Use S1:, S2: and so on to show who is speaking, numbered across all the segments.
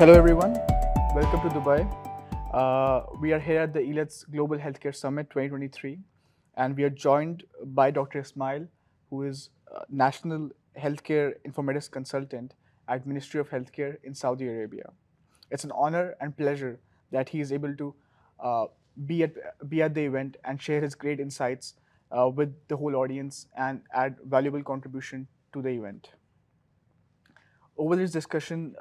S1: Hello everyone, welcome to Dubai. We are here at the Elets Global Healthcare Summit 2023 and we are joined by Dr. Ismaeel, who is National Healthcare Informatics Consultant at Ministry of Healthcare in Saudi Arabia. It's an honor and pleasure that he is able to uh, be, at, be at the event and share his great insights with the whole audience and add valuable contribution to the event. Over this discussion,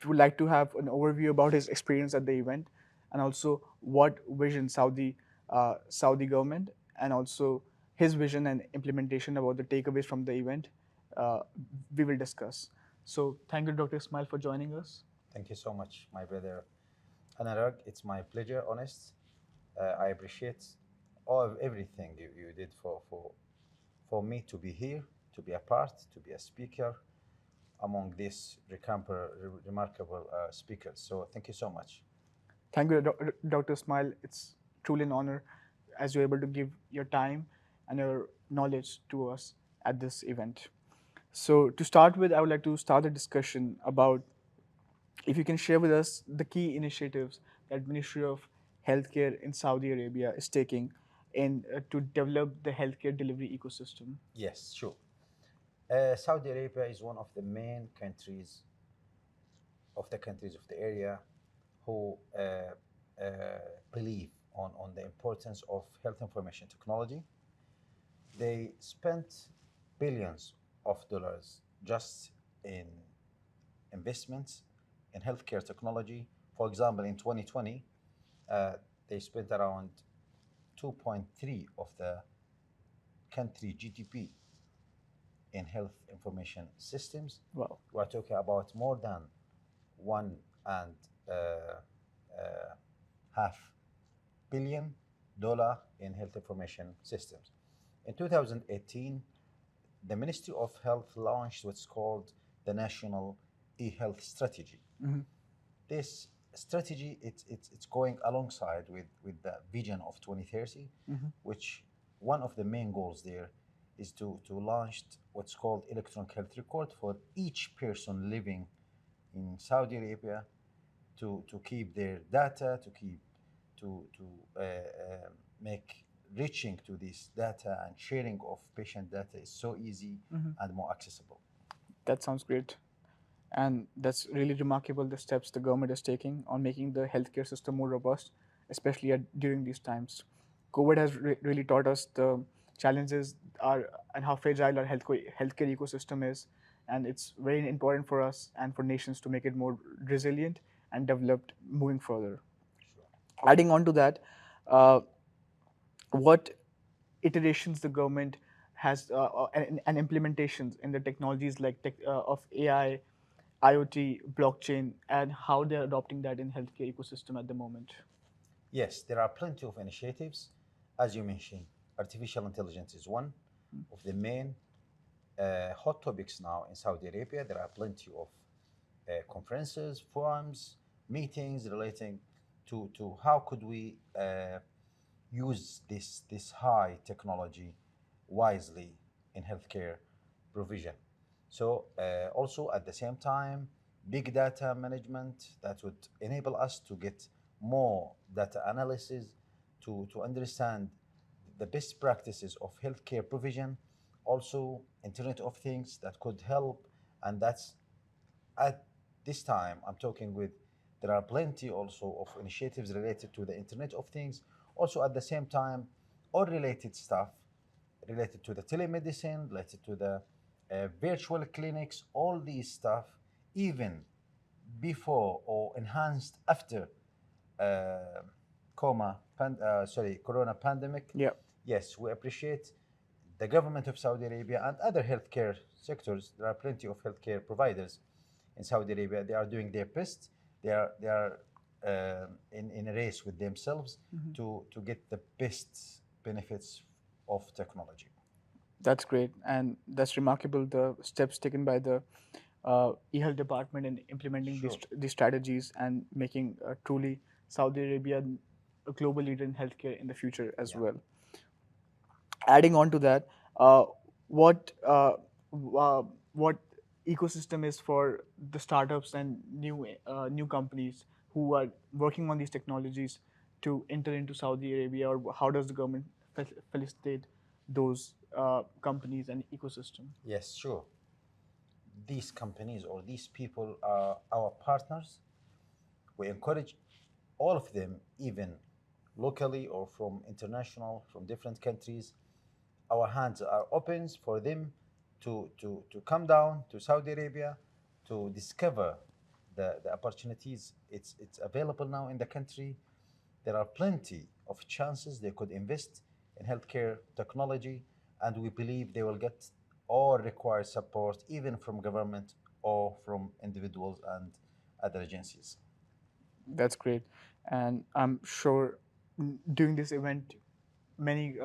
S1: we would like to have an overview about his experience at the event and also what vision Saudi government and also his vision and implementation about the takeaways from the event uh, we will discuss. So thank you, Dr. Ismaeel, for joining us.
S2: Thank you so much, my brother Anurag. It's my pleasure, honest. I appreciate everything you did for me to be here, to be a part, to be a speaker among these remarkable speakers. So thank you so much.
S1: Thank you, Dr. Ismaeel. It's truly an honor as you're able to give your time and your knowledge to us at this event. So to start with, I would like to start the discussion about if you can share with us the key initiatives that Ministry of Healthcare in Saudi Arabia is taking in to develop the healthcare delivery ecosystem.
S2: Yes, sure. Saudi Arabia is one of the main countries of the area who believe on the importance of health information technology. They spent billions of dollars just in investments in healthcare technology. For example, in 2020, uh, they spent around 2.3 of the country GDP in health information systems.
S1: Wow.
S2: We are talking about more than one and half billion dollar in health information systems. In 2018, the Ministry of Health launched what's called the National E-Health Strategy.
S1: Mm-hmm.
S2: This strategy it's going alongside with the vision of 2030,
S1: Mm-hmm.
S2: which one of the main goals there is to launch what's called electronic health record for each person living in Saudi Arabia to keep their data, to make reaching to this data and sharing of patient data is so easy and more accessible.
S1: That sounds great. And that's really remarkable the steps the government is taking on making the healthcare system more robust, especially during these times. COVID has really taught us the challenges are and how fragile our healthcare ecosystem is, and it's very important for us and for nations to make it more resilient and developed moving further.
S2: Sure.
S1: Adding on to that, uh, what iterations the government has and implementations in the technologies like of AI, IoT, blockchain, and how they're adopting that in healthcare ecosystem at the moment.
S2: Yes, there are plenty of initiatives. As you mentioned, artificial intelligence is one of the main hot topics now in Saudi Arabia. There are plenty of conferences, forums, meetings relating to how could we use this high technology wisely in healthcare provision. So also at the same time, big data management that would enable us to get more data analysis to understand the best practices of healthcare provision, also Internet of Things that could help. And that's at this time, I'm talking with, there are plenty also of initiatives related to the Internet of Things. Also at the same time, all related stuff related to the telemedicine, related to the virtual clinics, all these stuff, even before or enhanced after uh, corona pandemic.
S1: Yeah,
S2: Yes, we appreciate the government of Saudi Arabia and other healthcare sectors. There are plenty of healthcare providers in Saudi Arabia. They are doing their best. They are in a race with themselves to get the best benefits of technology.
S1: that's great, and that's remarkable. The steps taken by the e-health department in implementing
S2: Sure.
S1: these strategies and making truly Saudi Arabia a global leader in healthcare in the future as
S2: Yeah.
S1: well. Adding on to that, what w- what ecosystem is for the startups and new companies who are working on these technologies to enter into Saudi Arabia, or how does the government facilitate those companies and ecosystem?
S2: Yes, sure. These companies or these people are our partners. We encourage all of them, even locally or from international, from different countries. Our hands are open for them to come down to Saudi Arabia to discover the opportunities. It's available now in the country. There are plenty of chances they could invest in healthcare technology, and we believe they will get all required support, even from government or from individuals and other agencies.
S1: That's great. And I'm sure during this event, many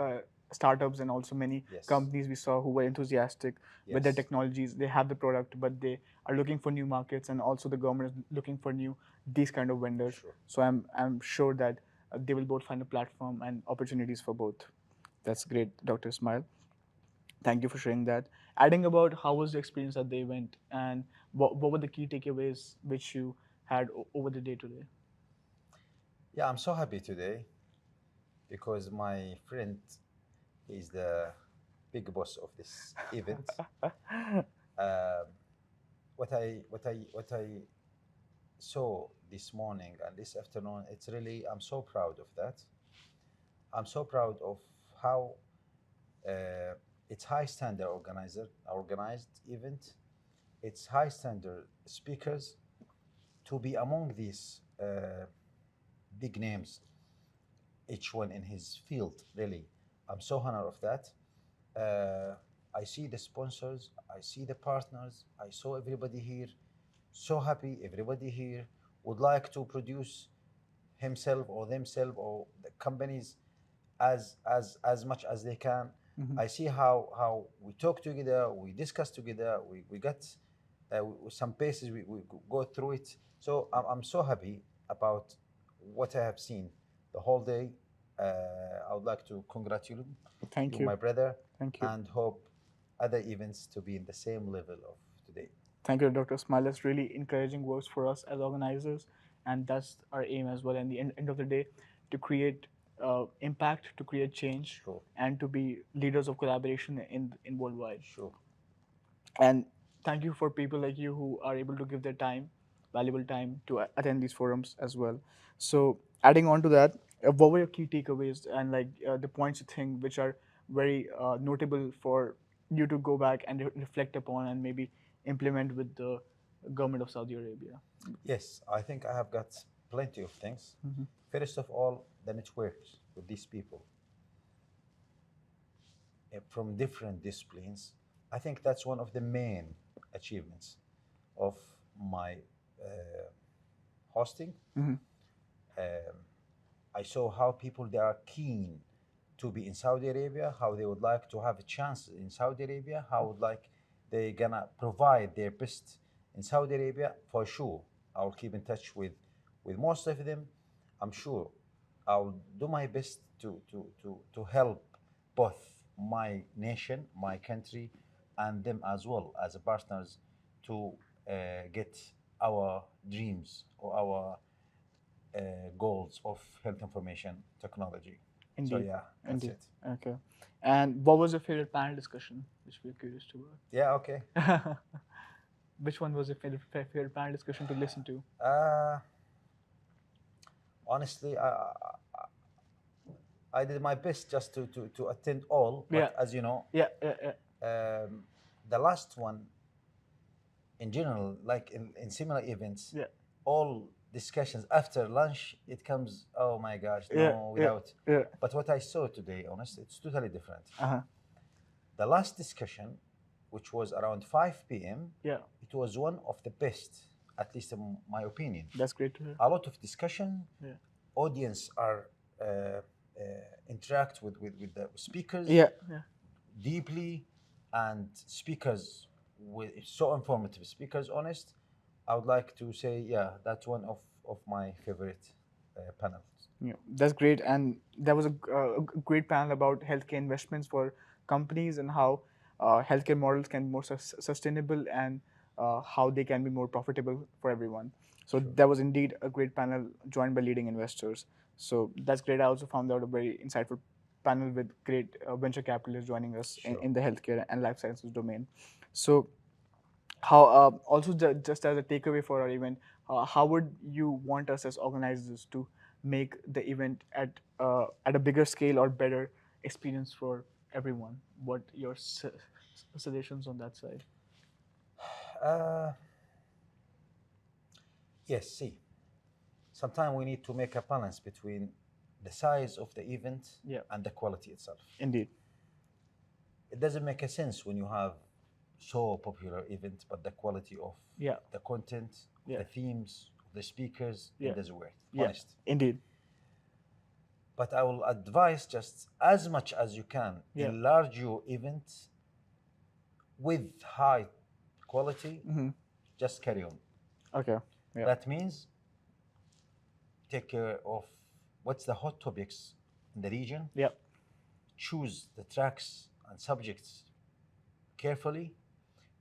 S1: startups and also many
S2: Yes.
S1: companies we saw who were enthusiastic with their
S2: Yes.
S1: technologies. They have the product, but they are looking for new markets, and also the government is looking for new these kind of vendors.
S2: Sure.
S1: So I'm sure that they will both find a platform and opportunities for both. That's great, Dr. Ismail. Thank you for sharing that. Adding about how was the experience at the event, and what were the key takeaways which you had over the day today?
S2: Yeah, I'm so happy today because my friend is the big boss of this event. Um, what I saw this morning and this afternoon, it's really I'm so proud of that. I'm so proud of how uh, it's high standard organized event. It's high standard speakers to be among these big names, each one in his field. Really, I'm so honored of that. Uh, I see the sponsors, I see the partners, I saw everybody here. So happy, everybody here would like to produce himself or themselves or the companies as much as they can.
S1: Mhm.
S2: I see how we talk together, we discuss together, we got some paces we go through it. So I'm so happy about what I have seen the whole day. I would like to congratulate
S1: Thank
S2: you,
S1: you.
S2: my brother,
S1: Thank you.
S2: and hope other events to be in the same level of today.
S1: Thank you, Dr. Smile. That's really encouraging words for us as organizers, and that's our aim as well. And the end of the day, to create impact, to create change,
S2: Sure,
S1: and to be leaders of collaboration in worldwide.
S2: sure.
S1: And thank you for people like you who are able to give their time, valuable time, to attend these forums as well. So adding on to that, what were your key takeaways and like the points you think which are very notable for you to go back and reflect upon and maybe implement with the government of Saudi Arabia?
S2: Yes, I think I have got plenty of things. First of all, the networks with these people from different disciplines. I think that's one of the main achievements of my uh, hosting.
S1: Hmm.
S2: Um, I saw how people they are keen to be in Saudi Arabia, how they would like to have a chance in Saudi Arabia, how would like they gonna provide their best in Saudi Arabia for sure. I'll keep in touch with most of them. I'm sure I'll do my best to help both my nation, my country, and them as well as partners to get our dreams or our uh, goals of health information technology. So
S1: Indeed,
S2: yeah, that's
S1: indeed.
S2: it.
S1: Okay. And what was your favorite panel discussion, which we're curious to
S2: Yeah, okay.
S1: know? Which one was your favorite panel discussion to listen to?
S2: Uh, honestly, I did my best just to attend all,
S1: Yeah,
S2: but as you know,
S1: yeah, yeah, yeah.
S2: um, the last one in general, like in similar events,
S1: Yeah,
S2: all discussions after lunch, it comes, oh my gosh,
S1: yeah,
S2: no,
S1: yeah,
S2: without.
S1: yeah.
S2: But what I saw today, honestly, it's totally different.
S1: Uh-huh.
S2: The last discussion, which was around 5 p.m.,
S1: Yeah,
S2: it was one of the best, at least in my opinion.
S1: that's great to hear.
S2: A lot of discussion,
S1: Yeah,
S2: audience are interact with the speakers
S1: yeah, yeah.
S2: deeply, and speakers with so informative speakers, honest. I would like to say, yeah, that's one of my favorite panels.
S1: Yeah, that's great. And there was a great panel about healthcare investments for companies and how healthcare models can be more sustainable and how they can be more profitable for everyone. So
S2: Sure.
S1: that was indeed a great panel joined by leading investors. So that's great. I also found out a very insightful panel with great venture capitalists joining us
S2: Sure.
S1: in the healthcare and life sciences domain. So how also just as a takeaway for our event, how would you want us as organizers to make the event at a bigger scale or better experience for everyone? What your suggestions on that side?
S2: Uh, yes, see, sometimes we need to make a balance between the size of the event
S1: Yeah,
S2: and the quality itself.
S1: indeed.
S2: It doesn't make a sense when you have so popular event, but the quality of
S1: Yeah,
S2: the content, of
S1: yeah,
S2: the themes, of the speakers,
S1: yeah,
S2: it doesn't work.
S1: yeah,
S2: Honest.
S1: indeed.
S2: But I will advise just as much as you can,
S1: Yeah.
S2: enlarge your event with high quality,
S1: Mm-hmm.
S2: just carry on.
S1: Okay. Yeah.
S2: That means take care of what's the hot topics in the region,
S1: Yeah.
S2: choose the tracks and subjects carefully,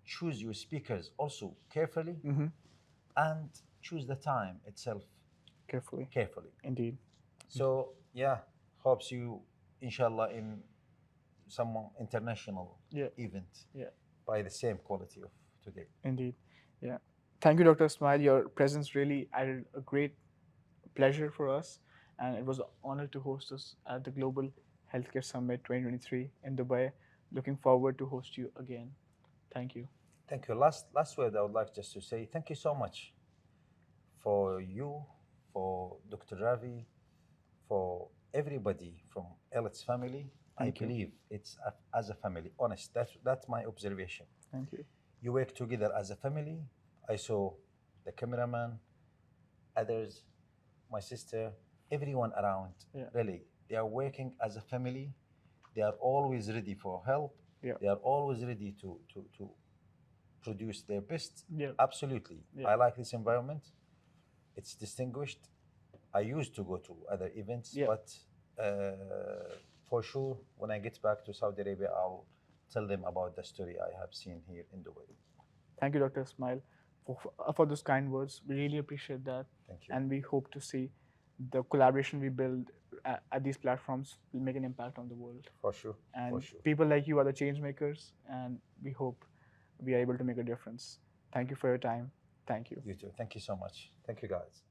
S2: choose your speakers also carefully,
S1: Mm-hmm.
S2: and choose the time itself
S1: Carefully.
S2: carefully.
S1: Indeed.
S2: So yeah, hopes you inshallah in some international
S1: Yeah.
S2: event
S1: Yeah.
S2: by the same quality of today.
S1: Indeed. Yeah. Thank you, Dr. Ismaeel. Your presence really added a great pleasure for us, and it was an honor to host us at the Global Healthcare Summit 2023 in Dubai. Looking forward to host you again. Thank you.
S2: Thank you. Last word I would like just to say thank you so much for you, for Dr. Ravi, for everybody from Elets family. I
S1: Thank you.
S2: believe it's as a family. Honest, that's my observation.
S1: Thank you.
S2: You work together as a family. I saw the cameraman, others, my sister, everyone around.
S1: Yeah.
S2: Really, they are working as a family. They are always ready for help.
S1: Yeah.
S2: They are always ready to produce their best.
S1: Yeah.
S2: Absolutely.
S1: Yeah.
S2: I like this environment. It's distinguished. I used to go to other events,
S1: Yeah.
S2: but for sure, when I get back to Saudi Arabia, I'll tell them about the story I have seen here in Dubai.
S1: Thank you, Dr. Ismail, for those kind words. We really appreciate that.
S2: Thank you.
S1: And we hope to see the collaboration we build at these platforms will make an impact on the world.
S2: For sure. For
S1: And
S2: sure.
S1: people like you are the change makers, and we hope we are able to make a difference. Thank you for your time. Thank you.
S2: You too. Thank you so much. Thank you, guys.